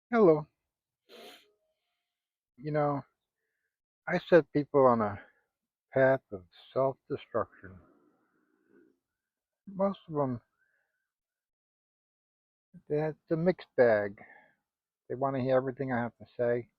Hello. You know, I set people on a path of self destruction. Most of them, it's a mixed bag. They want to hear everything I have to say,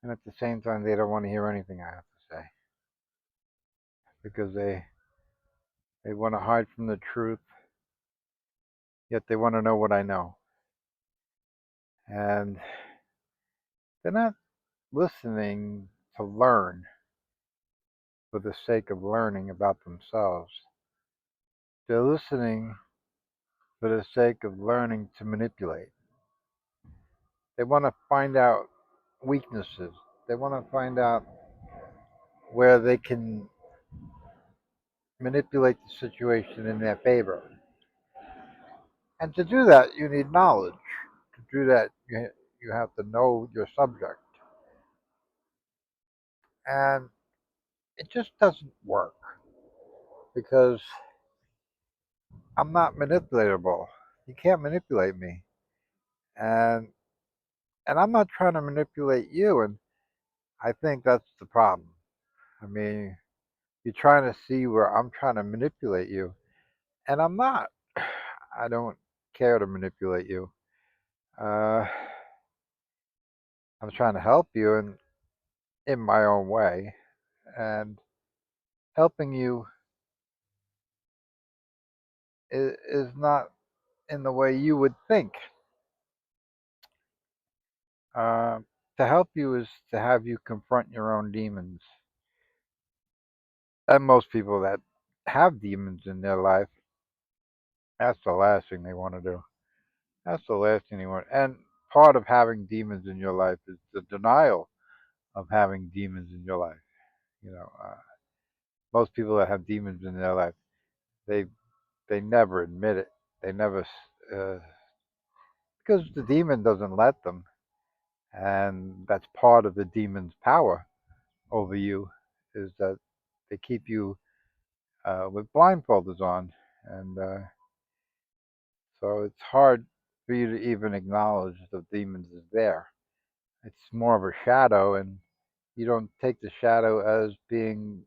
and at the same time, they don't want to hear anything I have to say because they want to hide from the truth, yet they want to know what I know. And they're not listening to learn for the sake of learning about themselves. They're listening for the sake of learning to manipulate. They want to find out weaknesses. They want to find out where they can manipulate the situation in their favor. And to do that, you need knowledge. To do that, you have to know your subject. And it just doesn't work because I'm not manipulatable. You can't manipulate me. And I'm not trying to manipulate you, and I think that's the problem. I mean, you're trying to see where I'm trying to manipulate you, and I'm not. I don't care to manipulate you. Uh, I'm trying to help you in my own way, and helping you is not in the way you would think. Uh, to help you is to have you confront your own demons. And most people that have demons in their life, that's the last thing they want to do. That's the last thing they want. And part of having demons in your life is the denial of having demons in your life. You know, most people that have demons in their life, they they never admit it. They never, uh, because the demon doesn't let them, and that's part of the demon's power over you, is that they keep you with blindfolders on, and so it's hard for you to even acknowledge the demons is there. It's more of a shadow, and you don't take the shadow as being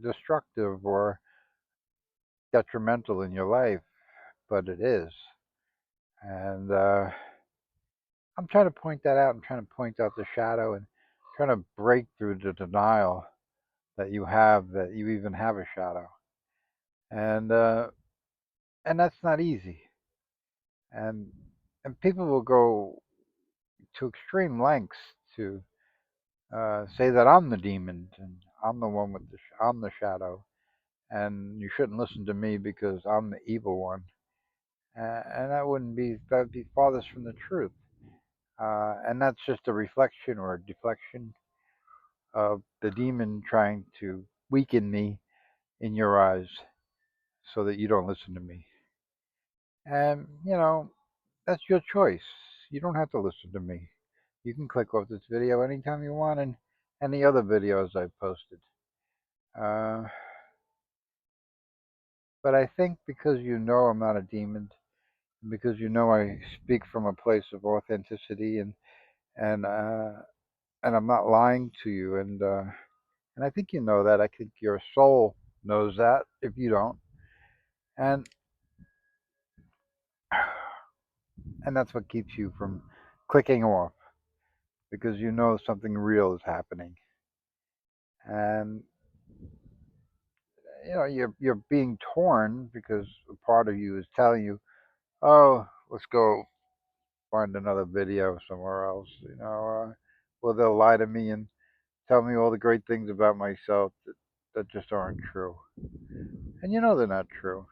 destructive or detrimental in your life, but it is. And I'm trying to point that out. I'm trying to point out the shadow and trying to break through the denial that you have that you even have a shadow. And that's not easy. And people will go to extreme lengths to say that I'm the demon and I'm the one with I'm the shadow, and you shouldn't listen to me because I'm the evil one. And that would be farthest from the truth. And that's just a reflection or a deflection of the demon trying to weaken me in your eyes so that you don't listen to me. And, that's your choice. You don't have to listen to me. You can click off this video anytime you want and any other videos I've posted. Uh, but I think because you know I'm not a demon, because you know I speak from a place of authenticity and uh, and I'm not lying to you, and I think you know that. I think your soul knows that if you don't, and and that's what keeps you from clicking off because you know something real is happening, and you're being torn because a part of you is telling you, oh, let's go find another video somewhere else, well, they'll lie to me and tell me all the great things about myself that just aren't true, and you know they're not true,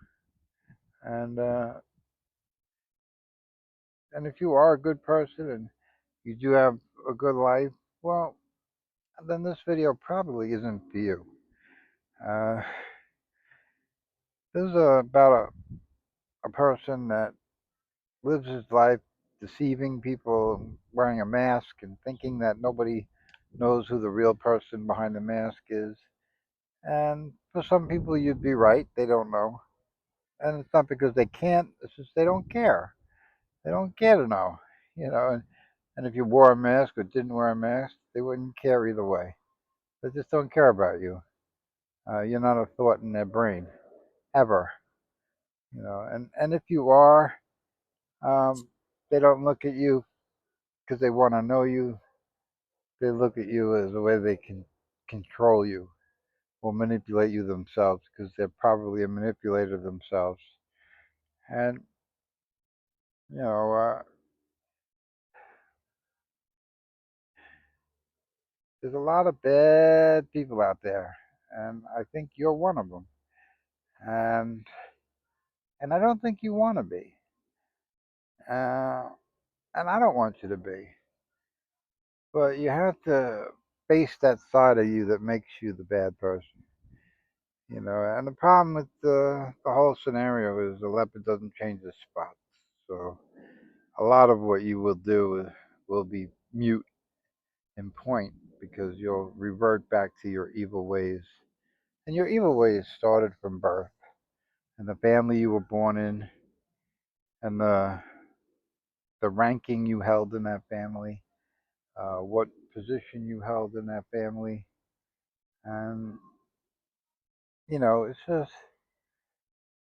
and if you are a good person and you do have a good life, well, then this video probably isn't for you. Uh, this is about a person that lives his life deceiving people, wearing a mask, and thinking that nobody knows who the real person behind the mask is. And for some people, you'd be right, they don't know. And it's not because they can't, it's just they don't care. They don't care to know, you know. And if you wore a mask or didn't wear a mask, they wouldn't care either way. They just don't care about you. You're not a thought in their brain ever. And if you are, um, they don't look at you because they want to know you. They look at you as a way they can control you or manipulate you themselves because they're probably a manipulator themselves. And you know, there's a lot of bad people out there, and I think you're one of them. And I don't think you want to be, uh, and I don't want you to be. But you have to face that side of you that makes you the bad person. And the problem with the whole scenario is the leopard doesn't change its spots. So a lot of what you will do will be mute in point because you'll revert back to your evil ways. And your evil ways started from birth and the family you were born in and the ranking you held in that family, what position you held in that family. And, it's just,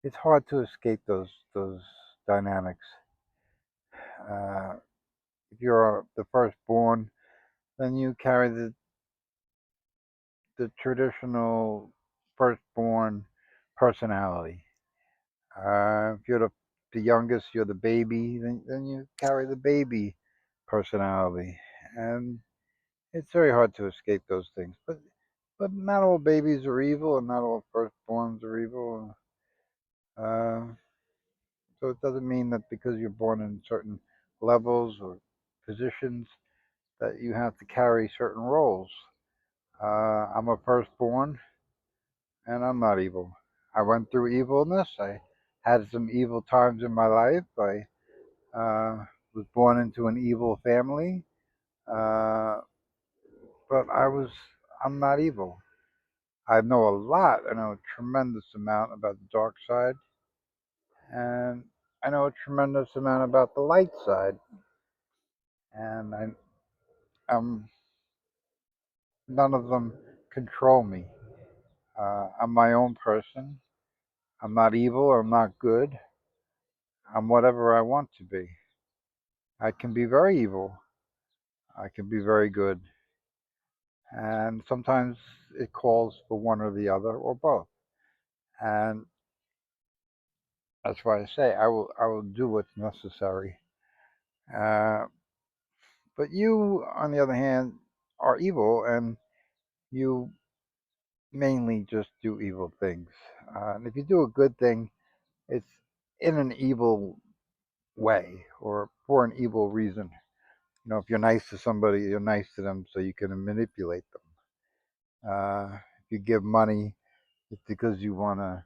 it's hard to escape those dynamics. Uh, if you're the firstborn, then you carry the traditional firstborn personality. If you're the youngest, you're the baby, then you carry the baby personality. And it's very hard to escape those things. But not all babies are evil, and not all firstborns are evil. Uh, so it doesn't mean that because you're born in certain levels or positions that you have to carry certain roles. I'm a firstborn, and I'm not evil. I went through evilness. I had some evil times in my life. I was born into an evil family, uh, but I'm not evil. I know a lot. I know a tremendous amount about the dark side, and I know a tremendous amount about the light side. And I'm none of them control me. I'm my own person. I'm not evil. I'm not good. I'm whatever I want to be. I can be very evil. I can be very good. And sometimes it calls for one or the other or both. And that's why I say I will do what's necessary. Uh, but you, on the other hand, are evil, and you mainly just do evil things. And if you do a good thing, it's in an evil way or for an evil reason. If you're nice to somebody, you're nice to them so you can manipulate them. If you give money, it's because you want to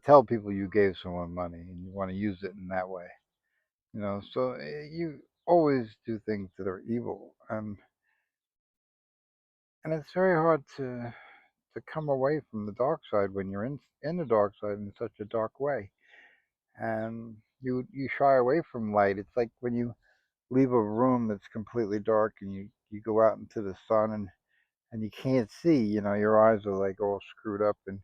tell people you gave someone money and you want to use it in that way. So you always do things that are evil, and it's very hard to come away from the dark side when you're in the dark side in such a dark way, and you shy away from light. It's like when you leave a room that's completely dark and you go out into the sun and you can't see. Your eyes are like all screwed up, and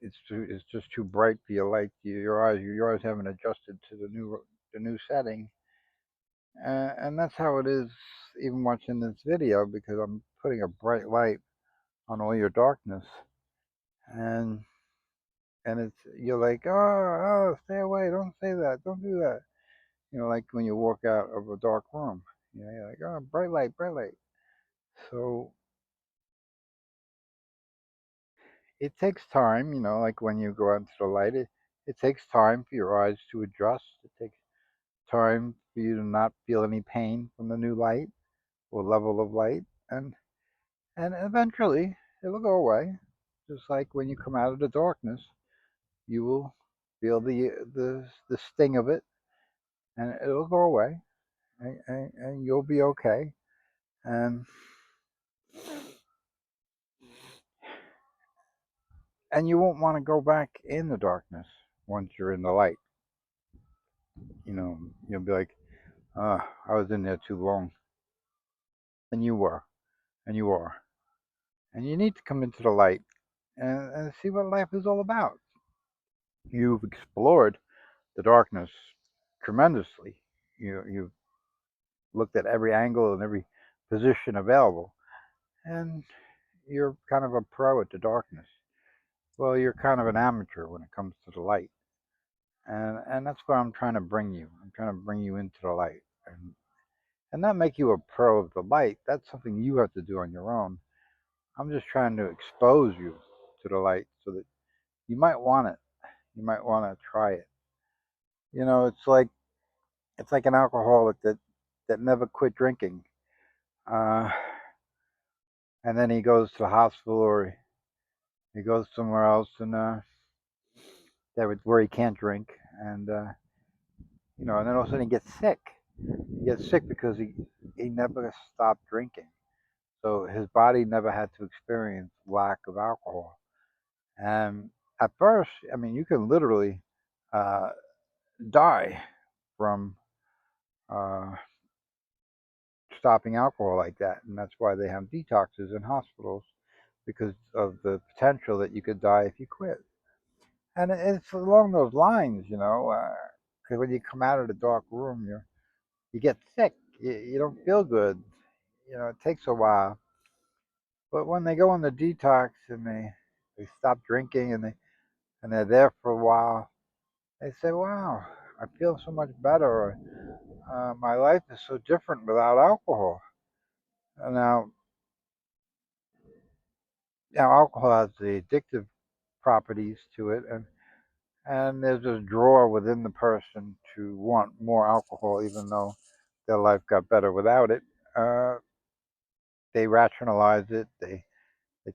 it's just too bright for your light. Your eyes haven't adjusted to the new setting, and that's how it is even watching this video because I'm putting a bright light on all your darkness, and it's you're like, oh, stay away, don't say that, don't do that. Like when you walk out of a dark room, you're like, oh, bright light, bright light. So it takes time, like when you go out into the light, it takes time for your eyes to adjust. It takes time for you to not feel any pain from the new light or level of light, and eventually it'll go away. Just like when you come out of the darkness, you will feel the sting of it, and it'll go away, and you'll be okay. And you won't want to go back in the darkness once you're in the light. You'll be like, I was in there too long, and you were, and you are, and you need to come into the light and see what life is all about. You've explored the darkness tremendously. You've looked at every angle and every position available, and you're kind of a pro at the darkness. Well, you're kind of an amateur when it comes to the light, and that's what I'm trying to bring you. I'm trying to bring you into the light, and not make you a pro of the light. That's something you have to do on your own. I'm just trying to expose you to the light so that you might want it. You might want to try it. It's like an alcoholic that never quit drinking, uh, and then he goes to the hospital or he goes somewhere else and where he can't drink, and and then all of a sudden he gets sick. He gets sick because he never stopped drinking, so his body never had to experience lack of alcohol. And at first, I mean, you can literally uh, die from uh, stopping alcohol like that, and that's why they have detoxes in hospitals because of the potential that you could die if you quit. And it's along those lines, because when you come out of the dark room, you get sick, you don't feel good, it takes a while. But when they go on the detox and they stop drinking and they're there for a while, they say, "Wow, I feel so much better." Or, my life is so different without alcohol. And now alcohol has the addictive properties to it, and there's this draw within the person to want more alcohol, even though their life got better without it. Uh, they rationalize it. They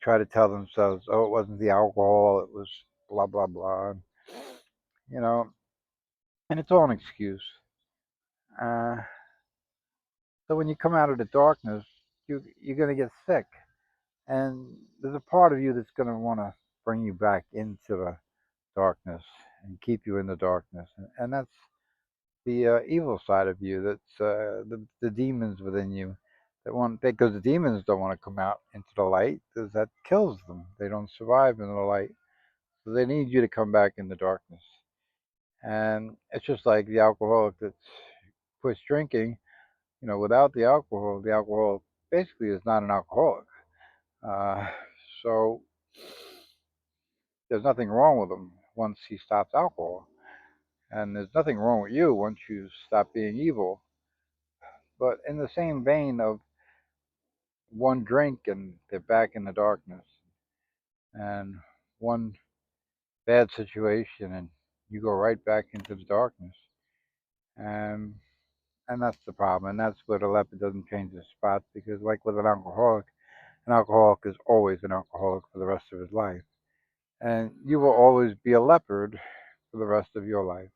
try to tell themselves, "Oh, it wasn't the alcohol; it was blah blah blah," you know, and it's all an excuse. Uh, so when you come out of the darkness, you're gonna get sick, and there's a part of you that's gonna want to bring you back into the darkness and keep you in the darkness, and that's the evil side of you. That's the demons within you that want because the demons don't want to come out into the light because that kills them. They don't survive in the light, so they need you to come back in the darkness. And it's just like the alcoholic that quits drinking. Without the alcohol basically is not an alcoholic. Uh, so there's nothing wrong with him once he stops alcohol, and there's nothing wrong with you once you stop being evil. But in the same vein of one drink and they're back in the darkness, and one bad situation and you go right back into the darkness, and and that's the problem, and that's where the leopard doesn't change his spots because, like with an alcoholic is always an alcoholic for the rest of his life, and you will always be a leopard for the rest of your life,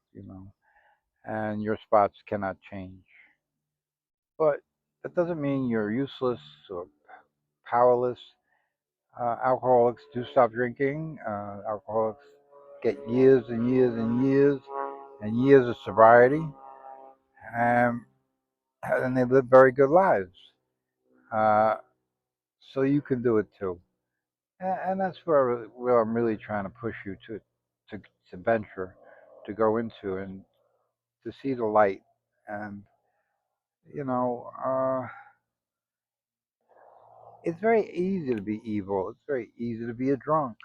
and your spots cannot change. But that doesn't mean you're useless or powerless. Alcoholics do stop drinking. Alcoholics get years and years and years and years of sobriety, um, and they live very good lives. Uh, so you can do it too, and that's where I'm really trying to push you to to venture, to go into and to see the light. And you know, uh, it's very easy to be evil. It's very easy to be a drunk.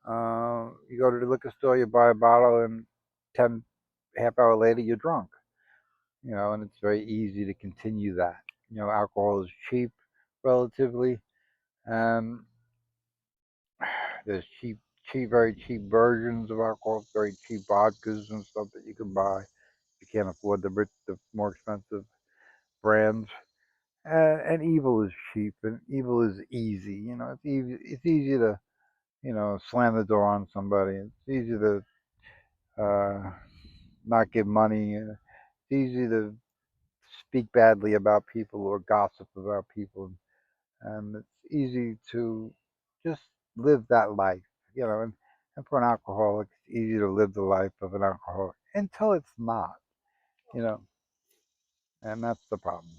You go to the liquor store, you buy a bottle, and ten half hour later you're drunk. And it's very easy to continue that. Alcohol is cheap, relatively, and there's very cheap versions of alcohol, very cheap vodkas and stuff that you can buy. You can't afford the more expensive brands. And evil is cheap, and evil is easy. It's easy. It's easy to slam the door on somebody. It's easy to uh, not give money. It's easy to speak badly about people or gossip about people, and it's easy to just live that life. And for an alcoholic, it's easy to live the life of an alcoholic until it's not. You know, and that's the problem.